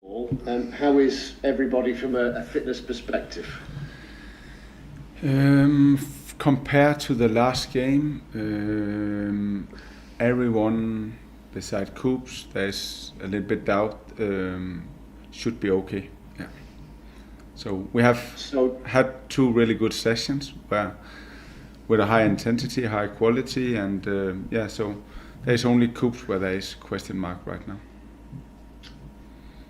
How is everybody from a fitness perspective? Compared to the last game, everyone beside Coops, there's a little bit doubt, should be okay. Yeah. So we have had 2 really good sessions with a high intensity, high quality, and so there's only Coops where there is question mark right now.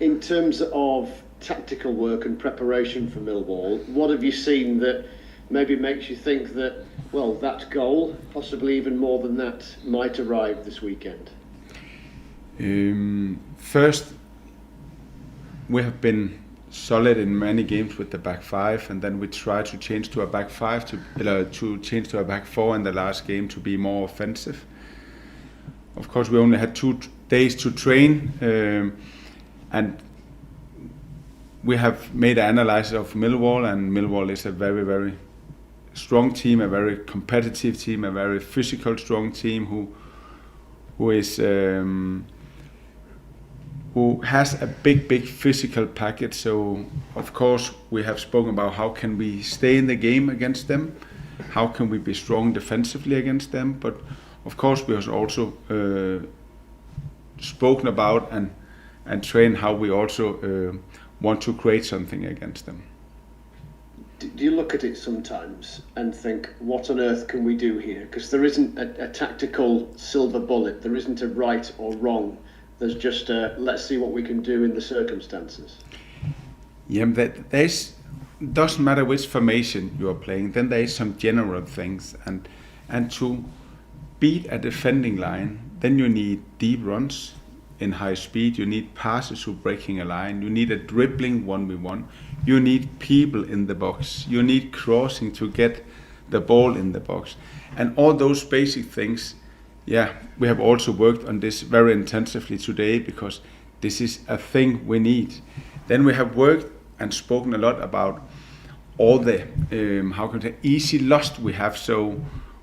In terms of tactical work and preparation for Millwall, what have you seen that maybe makes you think that, well, that goal, possibly even more than that, might arrive this weekend? First, we have been solid in many games with the back 5, and then we try to change to a back 5 to change to a back 4 in the last game to be more offensive. Of course, we only had 2 days to train, and we have made an analysis of Millwall, and Millwall is a very, very strong team, a very competitive team, a very physical, strong team who has a big physical package. So of course we have spoken about how can we stay in the game against them, how can we be strong defensively against them, but of course we have also spoken about and trained how we also want to create something against them. Do you look at it sometimes and think, what on earth can we do here? Because there isn't a tactical silver bullet, there isn't a right or wrong. There's just let's see what we can do in the circumstances. Yeah, doesn't matter which formation you are playing. Then there is some general things, and to beat a defending line, then you need deep runs in high speed. You need passes who breaking a line. You need a dribbling 1v1. You need people in the box. You need crossing to get the ball in the box, and all those basic things. Yeah, we have also worked on this very intensively today because this is a thing we need. Then we have worked and spoken a lot about all the easy lost we have. So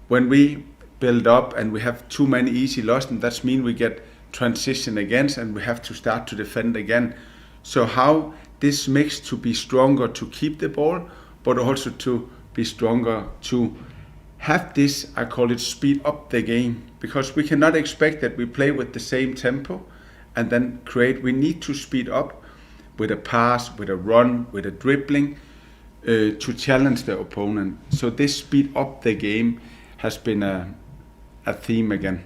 when we build up and we have too many easy lost, and that means we get transition again and we have to start to defend again. So how this mix to be stronger to keep the ball, but also to be stronger to have this, I call it, speed up the game, because we cannot expect that we play with the same tempo and then create. We need to speed up with a pass, with a run, with a dribbling to challenge the opponent. So this speed up the game has been a theme again.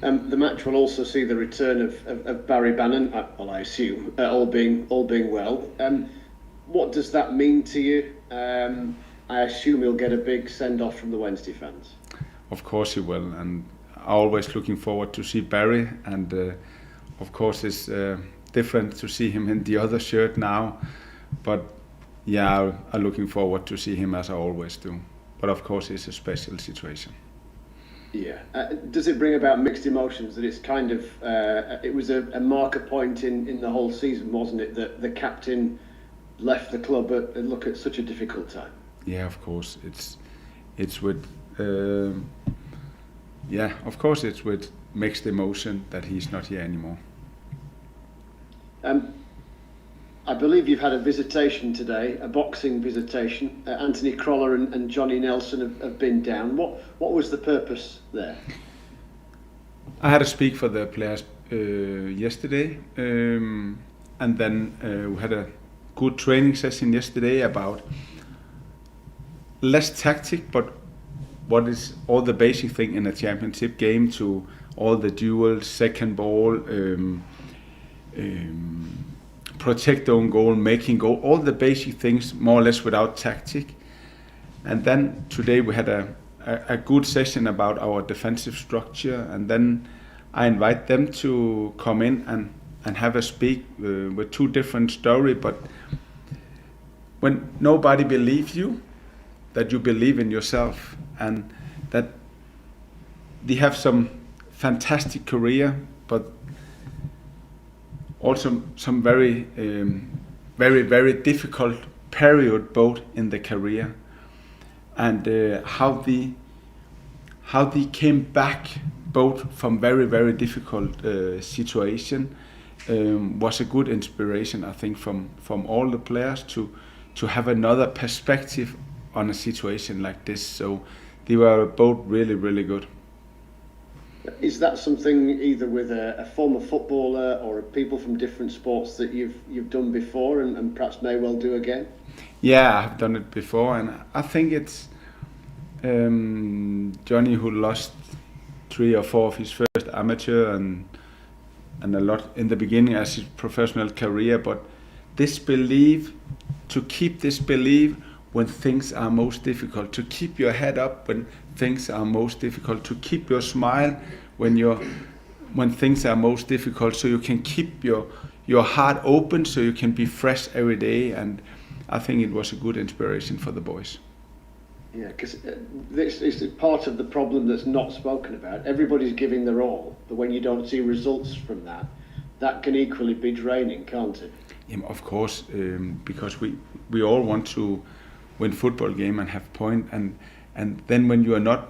The match will also see the return of Barry Bannon, well, I assume, all being well. What does that mean to you? I assume he'll get a big send-off from the Wednesday fans. Of course he will, and I'm always looking forward to see Barry, and of course it's different to see him in the other shirt now, but yeah, I'm looking forward to see him as I always do. But of course it's a special situation. Yeah. Does it bring about mixed emotions that it's kind of, it was a marker point in the whole season, wasn't it, that the captain left the club at such a difficult time? Yeah, of course it's with of course it's with mixed emotion that he's not here anymore. I believe you've had a visitation today, a boxing visitation. Anthony Croller and Johnny Nelson have been down. What was the purpose there? I had to speak for the players yesterday, and then we had a good training session yesterday about less tactic, but what is all the basic thing in a championship game, to all the duels, second ball, protect own goal, making goal, all the basic things more or less without tactic. And then today we had a good session about our defensive structure, and then I invite them to come in and have a speak with 2 different stories. But when nobody believes you, that you believe in yourself, and that they have some fantastic career, but also some very, very difficult period both in the career, and how they came back both from very difficult situation, was a good inspiration, I think, from all the players to have another perspective on a situation like this. So they were both really, really good. Is that something either with a former footballer or people from different sports that you've done before and perhaps may well do again? Yeah, I've done it before, and I think it's Johnny who lost 3 or 4 of his first amateur and a lot in the beginning as his professional career, but this belief, to keep this belief when things are most difficult, to keep your head up when things are most difficult, to keep your smile when things are most difficult, so you can keep your heart open, so you can be fresh every day. And I think it was a good inspiration for the boys. Yeah, because this is part of the problem that's not spoken about. Everybody's giving their all, but when you don't see results from that, that can equally be draining, can't it? Yeah, of course, because we all want to win football game and have point, and then when you are not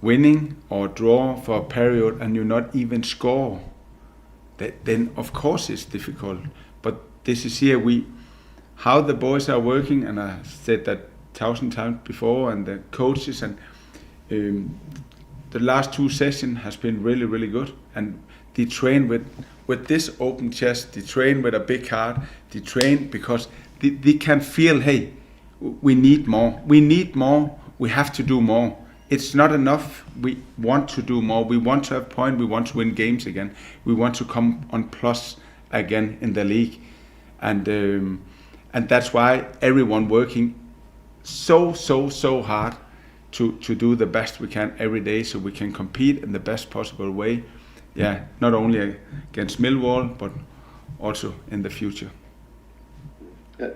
winning or draw for a period and you not even score, then of course it's difficult. But this is here how the boys are working, and I said that 1,000 times before, and the coaches, and the last 2 sessions has been really, really good, and they train with this open chest, they train with a big heart, they train because they can feel, hey, we need more, we have to do more. It's not enough, we want to do more, we want to have point, we want to win games again, we want to come on plus again in the league, and that's why everyone working so hard to do the best we can every day, so we can compete in the best possible way. Yeah, not only against Millwall, but also in the future.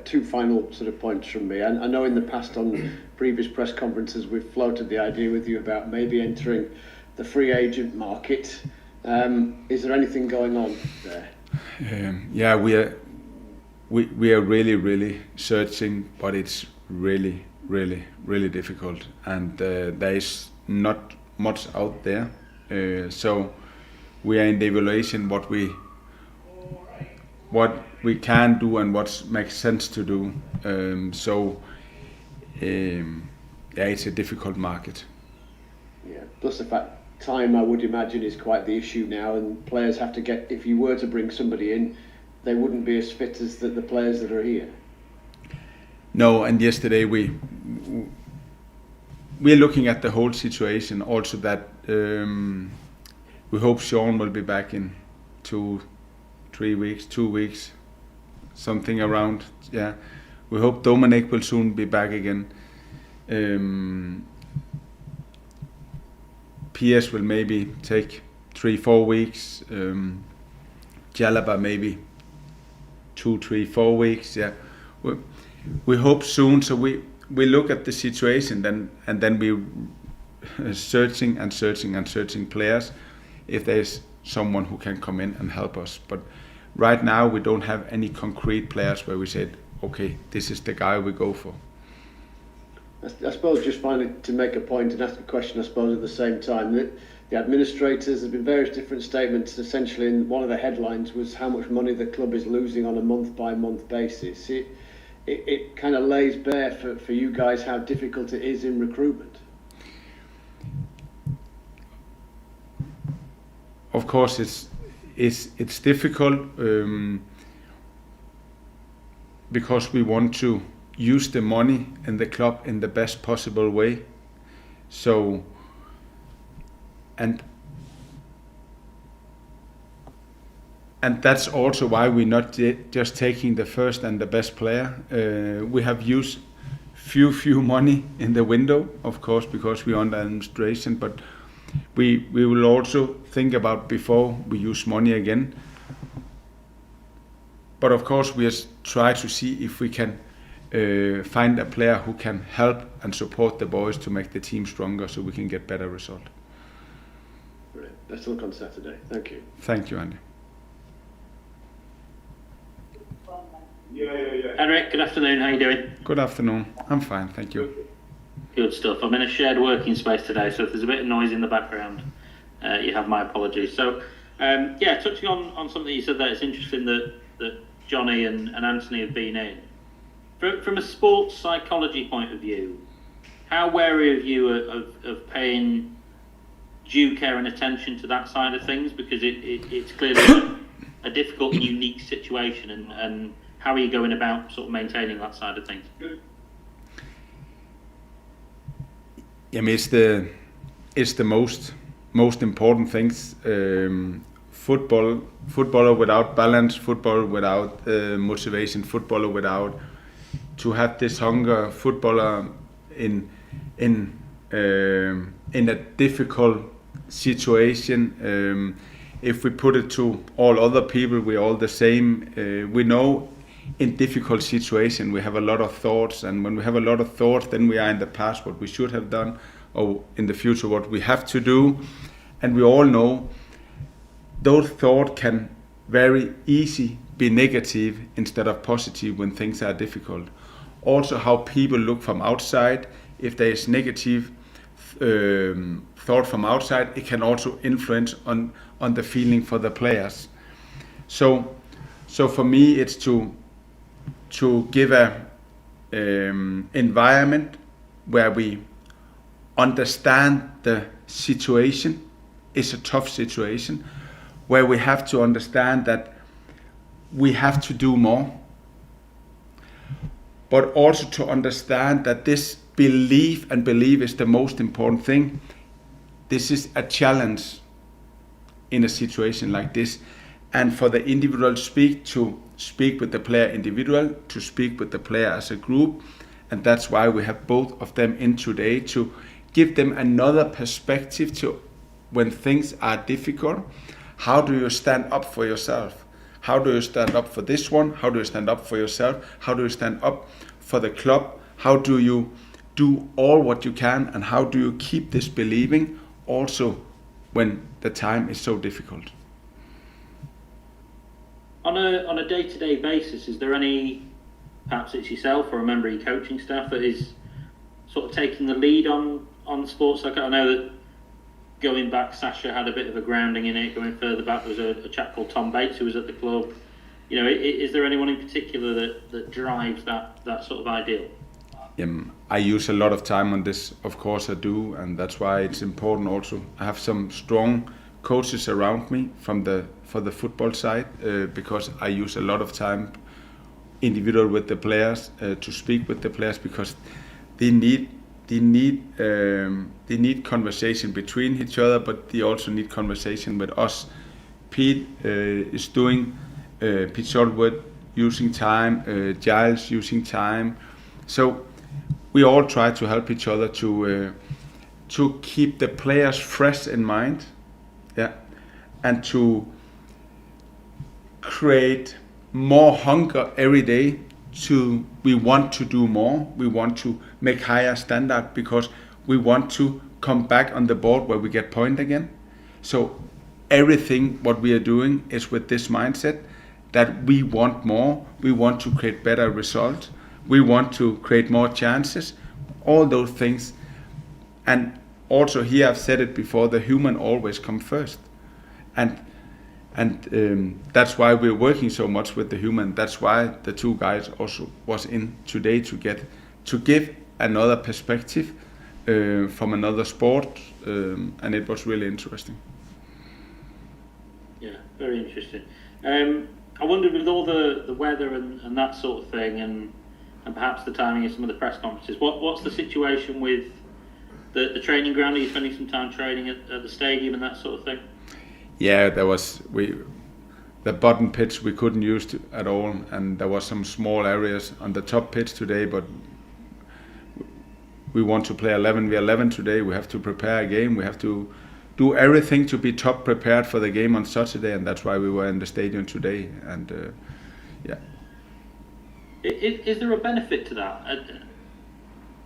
2 final sort of points from me. I know in the past on previous press conferences we've floated the idea with you about maybe entering the free agent market. Is there anything going on there? Yeah, we are really searching, but it's really difficult, and there is not much out there. So we are in the evaluation what we can do and what makes sense to do. Yeah, it's a difficult market. Yeah. Plus the fact time, I would imagine, is quite the issue now, and players have to get. If you were to bring somebody in, they wouldn't be as fit as the players that are here. No, and yesterday we're looking at the whole situation. Also, that we hope Sean will be back in 2 weeks, something around. Yeah, we hope Dominic will soon be back again. PS will maybe take 3-4 weeks. Jalaba maybe 2, 3, 4 weeks. Yeah, we hope soon. So we look at the situation and then we searching players if there's someone who can come in and help us. But right now we don't have any concrete players where we said, okay, this is the guy we go for. I suppose just finally to make a point and ask a question, I suppose at the same time, that the administrators, there's been various different statements. Essentially, in one of the headlines was how much money the club is losing on a month-by-month basis. It kind of lays bare for you guys how difficult it is in recruitment. Of course, it's difficult because we want to use the money in the club in the best possible way. So, and that's also why we're not just taking the first and the best player. We have used few money in the window, of course, because we're under administration, but we will also think about before we use money again. But of course, we try to see if we can find a player who can help and support the boys to make the team stronger, so we can get better result. Brilliant. Let's look on Saturday. Thank you. Thank you, Andy. Henrik, good afternoon. How are you doing? Good afternoon. I'm fine, thank you. Good stuff. I'm in a shared working space today, so if there's a bit of noise in the background, you have my apologies. So Touching on something you said there, it's interesting that Johnny and Anthony have been in. From a sports psychology point of view, how wary of you of paying due care and attention to that side of things? Because it's clearly a difficult and unique situation, and how are you going about sort of maintaining that side of things? It's the most important things. Footballer without balance, footballer without motivation, footballer without to have this hunger, footballer in a difficult situation. If we put it to all other people, we're all the same. We know in difficult situation we have a lot of thoughts, and when we have a lot of thoughts, then we are in the past what we should have done, or in the future what we have to do. And we all know those thoughts can very easy be negative instead of positive when things are difficult. Also how people look from outside, if there is negative thought from outside, it can also influence on the feeling for the players. So for me it's to give a environment where we understand the situation. It's a tough situation where we have to understand that we have to do more, but also to understand that this belief is the most important thing. This is a challenge in a situation like this, and for the individual to speak with the player individual, to speak with the player as a group, and that's why we have both of them in today, to give them another perspective to when things are difficult. How do you stand up for yourself? How do you stand up for this one? How do you stand up for yourself? How do you stand up for the club? How do you do all what you can, and how do you keep this believing also when the time is so difficult? On a day-to-day basis, is there any, perhaps it's yourself or a member of your coaching staff, that is sort of taking the lead on sports? Like, I know that going back, Sasha had a bit of a grounding in it. Going further back, there was a chap called Tom Bates who was at the club. You know, is there anyone in particular that drives that sort of ideal? I use a lot of time on this, of course I do, and that's why it's important also. I have some strong coaches around me for the football side, because I use a lot of time individual with the players, to speak with the players, because they need conversation between each other, but they also need conversation with us. Pete is doing Pete Saltwood using time, Giles using time, so we all try to help each other to keep the players fresh in mind, and to create more hunger every day. We want to do more, we want to make higher standard, because we want to come back on the board where we get point again. So everything what we are doing is with this mindset that we want more, we want to create better results, we want to create more chances, all those things. And also here I've said it before, the human always comes first, and that's why we're working so much with the human. That's why the two guys also was in today to give another perspective from another sport, and it was really interesting. Yeah, very interesting. I wondered, with all the weather and that sort of thing, and perhaps the timing of some of the press conferences, what's the situation with the training ground? Are you spending some time training at the stadium and that sort of thing? Yeah, the bottom pitch we couldn't use at all, and there was some small areas on the top pitch today, but we want to play 11v11 today. We have to prepare a game. We have to do everything to be top prepared for the game on Saturday, and that's why we were in the stadium today. And Is there a benefit to that?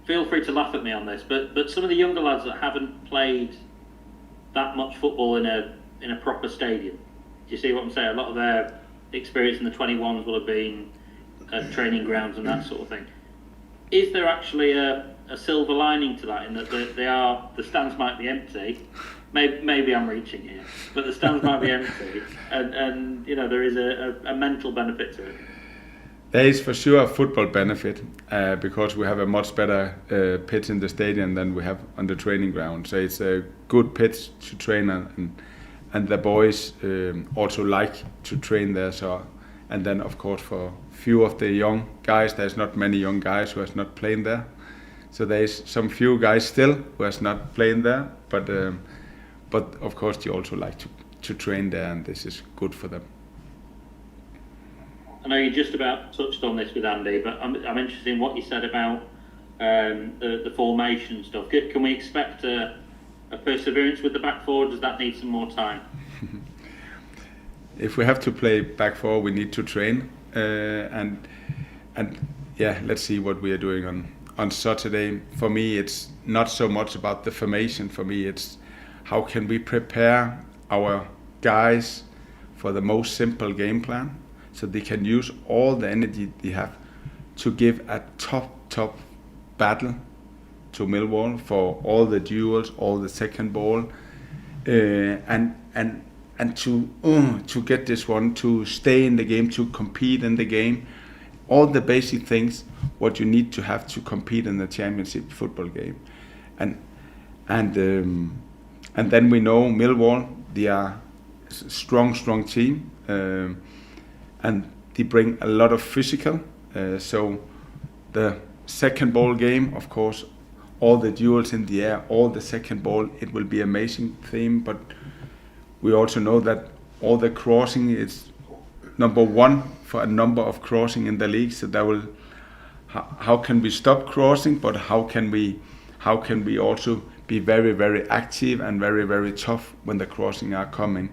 Feel free to laugh at me on this, but some of the younger lads that haven't played that much football in a proper stadium, do you see what I'm saying? A lot of their experience in the 21s will have been at training grounds and that sort of thing. Is there actually a silver lining to that, in that the stands might be empty, maybe I'm reaching here, but the stands might be empty, and there is a mental benefit to it. There is for sure a football benefit because we have a much better pitch in the stadium than we have on the training ground. So it's a good pitch to train on, and the boys also like to train there. So, and then of course for few of the young guys, there's not many young guys who has not played there. So there's some few guys still who has not played there, but of course they also like to train there, and this is good for them. I know you just about touched on this with Andy, but I'm interested in what you said about the formation stuff. Can we expect a perseverance with the back four? Does that need some more time? If we have to play back four, we need to train, and yeah, let's see what we are doing on Saturday. For me, it's not so much about the formation. For me, it's how can we prepare our guys for the most simple game plan, so they can use all the energy they have to give a top battle to Millwall for all the duels, all the second ball, and to get this one, to stay in the game, to compete in the game, all the basic things what you need to have to compete in the championship football game, and then we know Millwall, they are a strong team. And they bring a lot of physical. So the second ball game, of course, all the duels in the air, all the second ball, it will be amazing theme. But we also know that all the crossing is number one for a number of crossing in the league. So that will, how can we stop crossing? But how can we also be very active and very tough when the crossing are coming?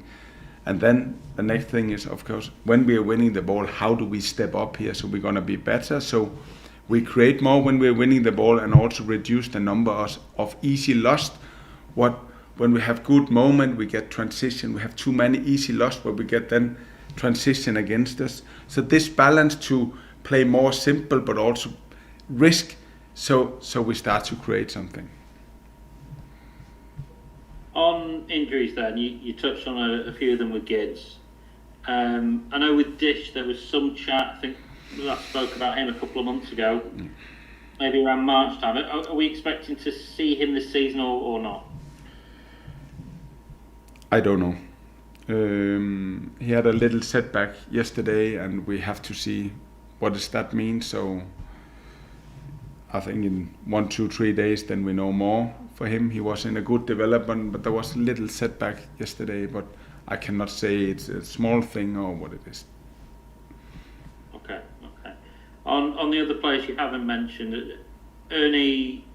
And then the next thing is, of course, when we are winning the ball, how do we step up here so we're going to be better? So we create more when we're winning the ball and also reduce the number of easy lost. When we have good moment, we get transition. We have too many easy lost where we get then transition against us. So this balance to play more simple but also risk, so we start to create something. On injuries then, you touched on a few of them with Gids. I know with Dish there was some chat, I think we last spoke about him a couple of months ago, maybe around March time. Are we expecting to see him this season or not? I don't know. He had a little setback yesterday and we have to see what does that mean. So I think in 1, 2, 3 days then we know more. For him, he was in a good development, but there was a little setback yesterday, but I cannot say it's a small thing or what it is. Okay. On the other players you haven't mentioned, Ernie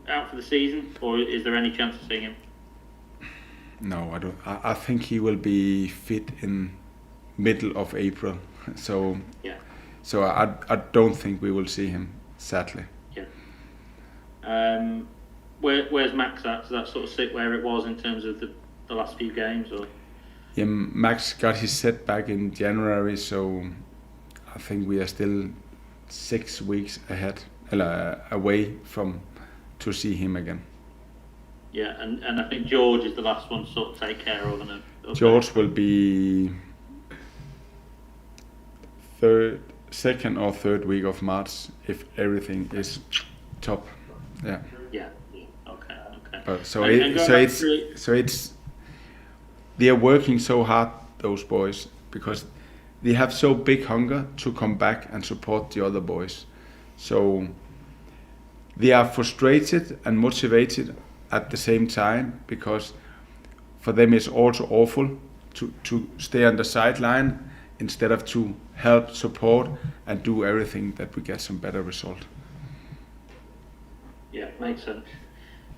out for the season, or is there any chance of seeing him? No, I don't. I think he will be fit in middle of April. So yeah. So I don't think we will see him, sadly. Yeah. Where's Max at? Does that sort of sit where it was in terms of the last few games, or? Yeah, Max got his setback in January, so I think we are still 6 weeks away from to see him again. Yeah, and I think George is the last one to sort of take care of. George will be second or third week of March if everything is top. Yeah. Yeah. Okay. But it's they are working so hard, those boys, because they have so big hunger to come back and support the other boys. So they are frustrated and motivated at the same time, because for them it's also awful to stay on the sideline instead of to help, support, and do everything that we get some better result. Yeah, makes sense.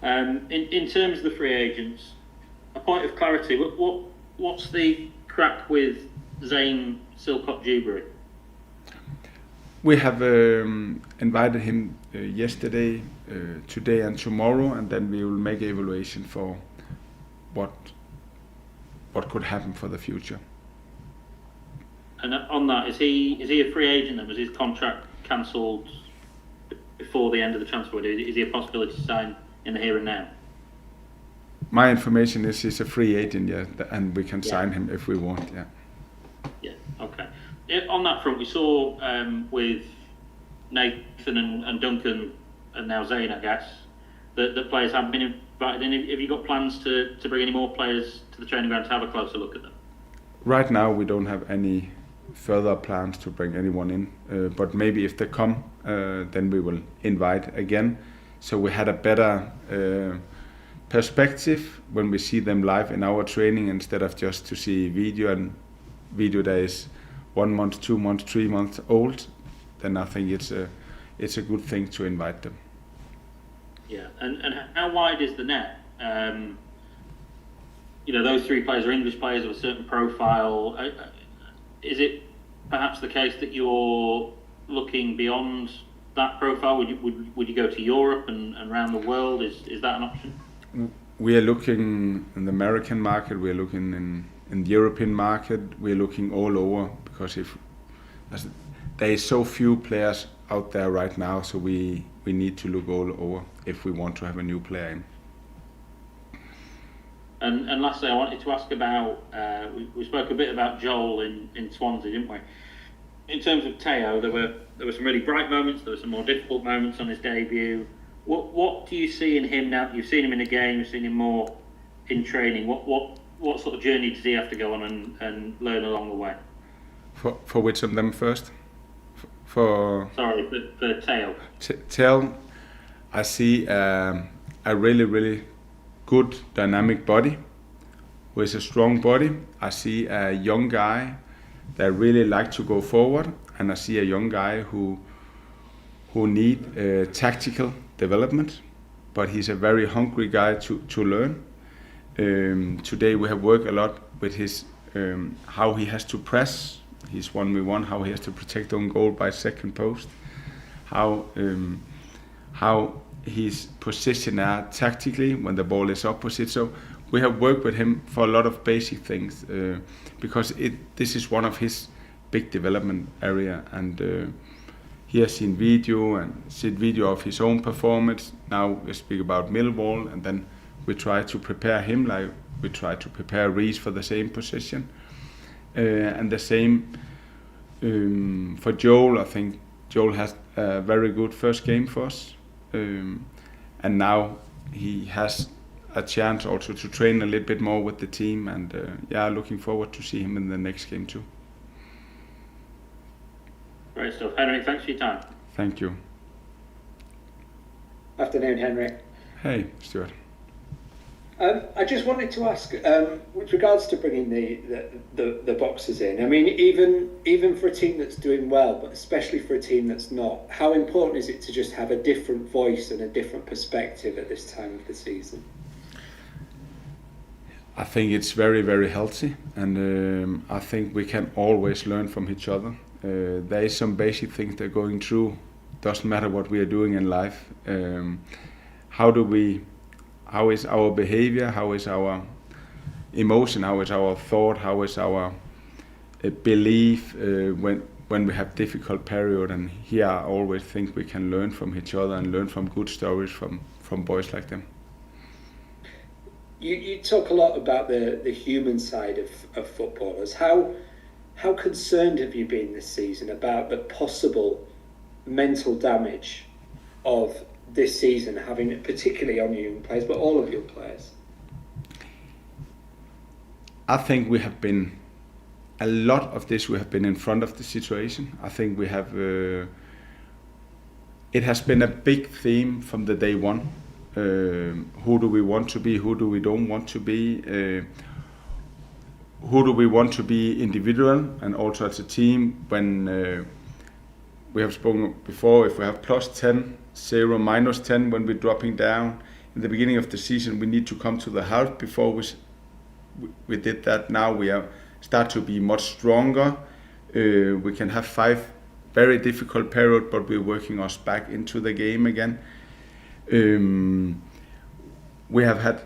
In terms of the free agents, a point of clarity, what's the crack with Zane Silcott-Dewberry? We have invited him yesterday, today and tomorrow, and then we will make an evaluation for what could happen for the future. And on that, is he a free agent then? Was his contract cancelled before the end of the transfer window? Is he a possibility to sign in the here and now? my information is he's a free agent, yeah, and we can sign him if we want, yeah. Yeah, okay. On that front, we saw with Nathan and Duncan and now Zane, I guess, that the players have been invited in. Have you got plans to bring any more players to the training ground to have a closer look at them? Right now, we don't have any further plans to bring anyone in, but maybe if they come, then we will invite again. So we had a better perspective when we see them live in our training instead of just to see video, and video that is 1 month, 2 months, 3 months old. Then I think it's a good thing to invite them. Yeah, and how wide is the net? Those 3 players are English players of a certain profile. Is it perhaps the case that you're looking beyond that profile? Would you go to Europe and around the world? Is that an option? We are looking in the American market. We are looking in the European market. We are looking all over, because there is so few players out there right now, so we need to look all over if we want to have a new player in. And lastly, I wanted to ask about, we spoke a bit about Joel in Swansea, didn't we? In terms of Theo, there were some really bright moments, there were some more difficult moments on his debut. What do you see in him now? You've seen him in a game, you've seen him more in training. What sort of journey does he have to go on and learn along the way? For which of them first? For Theo. Theo, I see a really, really good dynamic body with a strong body. I see a young guy that really like to go forward, and I see a young guy who need tactical development, but he's a very hungry guy to learn. Today we have worked a lot with his how he has to press his 1v1, how he has to protect own goal by second post, how his position are tactically when the ball is opposite. So we have worked with him for a lot of basic things, because this is one of his big development area, and he has seen video of his own performance. Now we speak about Millwall, and then we try to prepare him like we try to prepare Reece for the same position, and the same for Joel. I think Joel has a very good first game for us, and now he has a chance also to train a little bit more with the team, and looking forward to see him in the next game too. Great stuff. Henrik, thanks for your time. Thank you. Afternoon, Henrik. Hey, Stuart. I just wanted to ask, with regards to bringing the boxers in. I mean, even for a team that's doing well, but especially for a team that's not, how important is it to just have a different voice and a different perspective at this time of the season? I think it's very, very healthy, and I think we can always learn from each other. There is some basic things they're going through. Doesn't matter what we are doing in life. How is our behavior? How is our emotion? How is our thought? How is our belief when we have difficult period? And here I always think we can learn from each other and learn from good stories from boys like them. You talk a lot about the human side of footballers. How concerned have you been this season about the possible mental damage of this season, having it particularly on your young players, but all of your players? I think we have been, a lot of this we have been in front of the situation. I think we have, it has been a big theme from the day one. Who do we want to be? Who do we don't want to be? Who do we want to be individual and also as a team? When we have spoken before, if we have +10, 0, -10 when we're dropping down in the beginning of the season, we need to come to the half. Before we did that. Now we start to be much stronger. We can have 5 very difficult periods, but we're working us back into the game again. We have had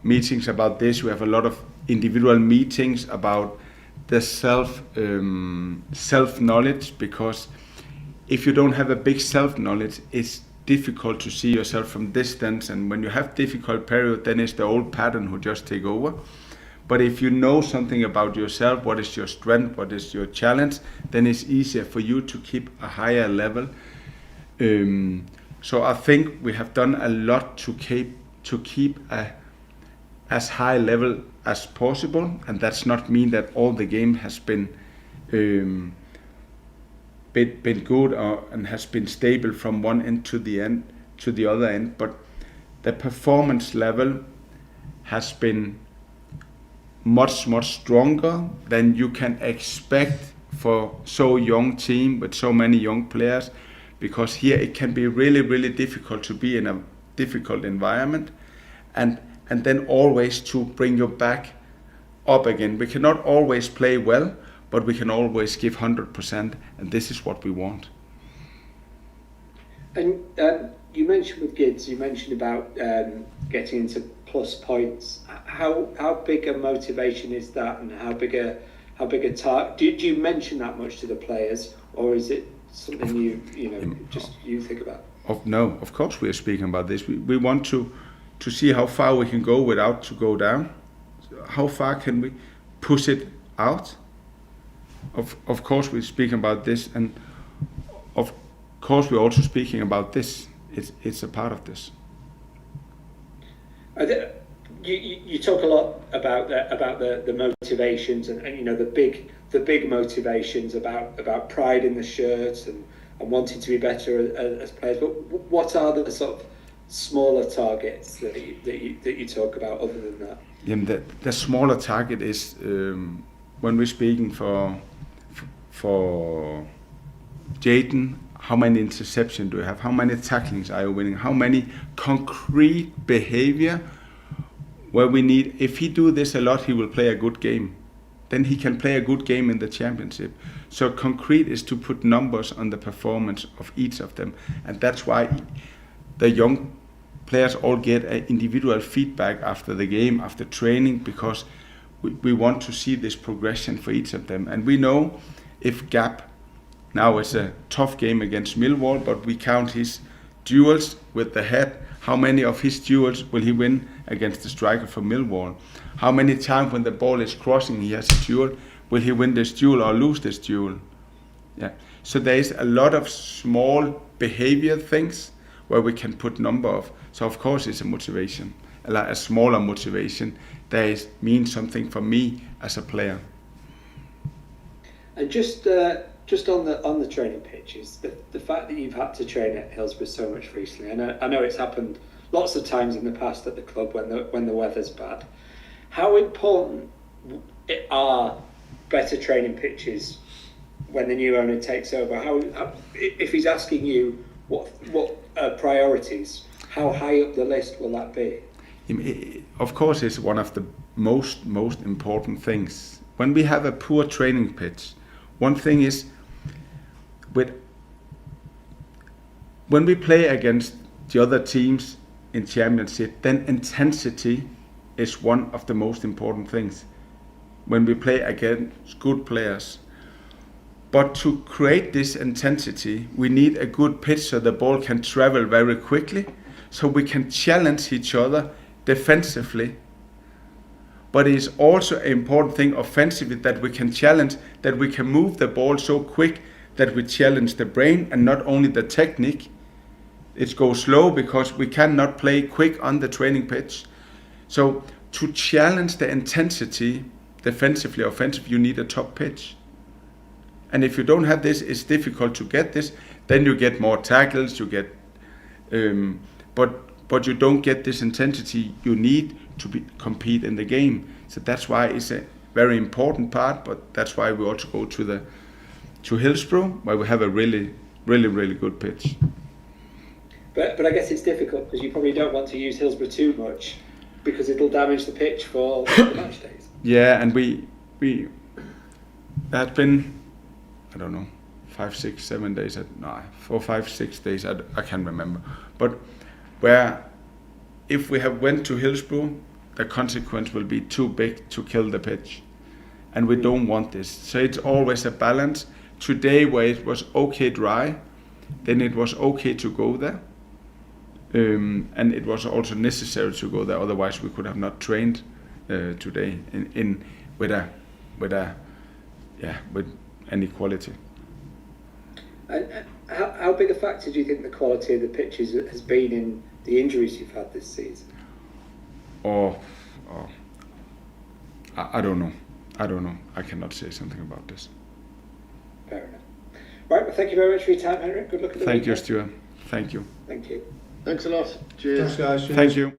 meetings about this. We have a lot of individual meetings about the self knowledge, because if you don't have a big self knowledge, it's difficult to see yourself from distance, and when you have difficult period, then it's the old pattern who just take over. But if you know something about yourself, what is your strength, what is your challenge, then it's easier for you to keep a higher level. So I think we have done a lot to keep as high level as possible, and that's not mean that all the game has been good and has been stable from one end to the other end, but the performance level has been much stronger than you can expect for so young team with so many young players, because here it can be really difficult to be in a difficult environment and then always to bring you back up again. We cannot always play well, but we can always give 100%, and this is what we want. And you mentioned with Gids, you mentioned about getting into plus points. How big a motivation is that, and how big a target? Do you mention that much to the players, or is it something you think about? No, of course we are speaking about this. We want to see how far we can go without to go down. How far can we push it out? Of course we're speaking about this, and of course we're also speaking about this. It's a part of this. You talk a lot about the motivations and the big motivations about pride in the shirt and wanting to be better as players. But what are the sort of smaller targets that you talk about other than that? Yeah, the smaller target is when we're speaking for Jayden. How many interceptions do you have? How many tacklings are you winning? How many concrete behavior where we need, if he do this a lot, he will play a good game. Then he can play a good game in the championship. So concrete is to put numbers on the performance of each of them. And that's why the young players all get individual feedback after the game, after training, because we want to see this progression for each of them. And we know if Gap, now it's a tough game against Millwall, but we count his duels with the head. How many of his duels will he win against the striker for Millwall? How many times when the ball is crossing, he has a duel, will he win this duel or lose this duel? Yeah. So there is a lot of small behavior things where we can put number of. So of course it's a motivation, a smaller motivation that means something for me as a player. And just on the training pitches, the fact that you've had to train at Hillsborough so much recently, I know it's happened lots of times in the past at the club when the weather's bad. How important are better training pitches when the new owner takes over? How if he's asking you what priorities, how high up the list will that be? Of course, it's one of the most important things. When we have a poor training pitch, one thing is when we play against the other teams in championship, then intensity is one of the most important things when we play against good players. But to create this intensity, we need a good pitch so the ball can travel very quickly, so we can challenge each other defensively. But it is also an important thing offensively that we can challenge, that we can move the ball so quick that we challenge the brain and not only the technique. It goes slow because we cannot play quick on the training pitch. So to challenge the intensity defensively, offensively, you need a top pitch. And if you don't have this, it's difficult to get this. Then you get more tackles, you get, but you don't get this intensity you need to compete in the game. So that's why it's a very important part. But that's why we also go to Hillsborough, where we have a really good pitch. But I guess it's difficult because you probably don't want to use Hillsborough too much because it'll damage the pitch for the match days. Yeah, and we had been, I don't know, 5, 6, 7 days, 4, 5, 6 days, I can't remember. But where if we have went to Hillsborough, the consequence will be too big to kill the pitch. And we don't want this. So it's always a balance. Today where it was okay dry, then it was okay to go there. And it was also necessary to go there, otherwise we could have not trained today with any quality. And how big a factor do you think the quality of the pitches has been in the injuries you've had this season? I don't know. I cannot say something about this. Fair enough. Right, well, thank you very much for your time, Henrik. Good luck at the Thank you, weekend. Stuart. Thank you. Thank you. Thanks a lot. Cheers. Thanks, guys. Thank you.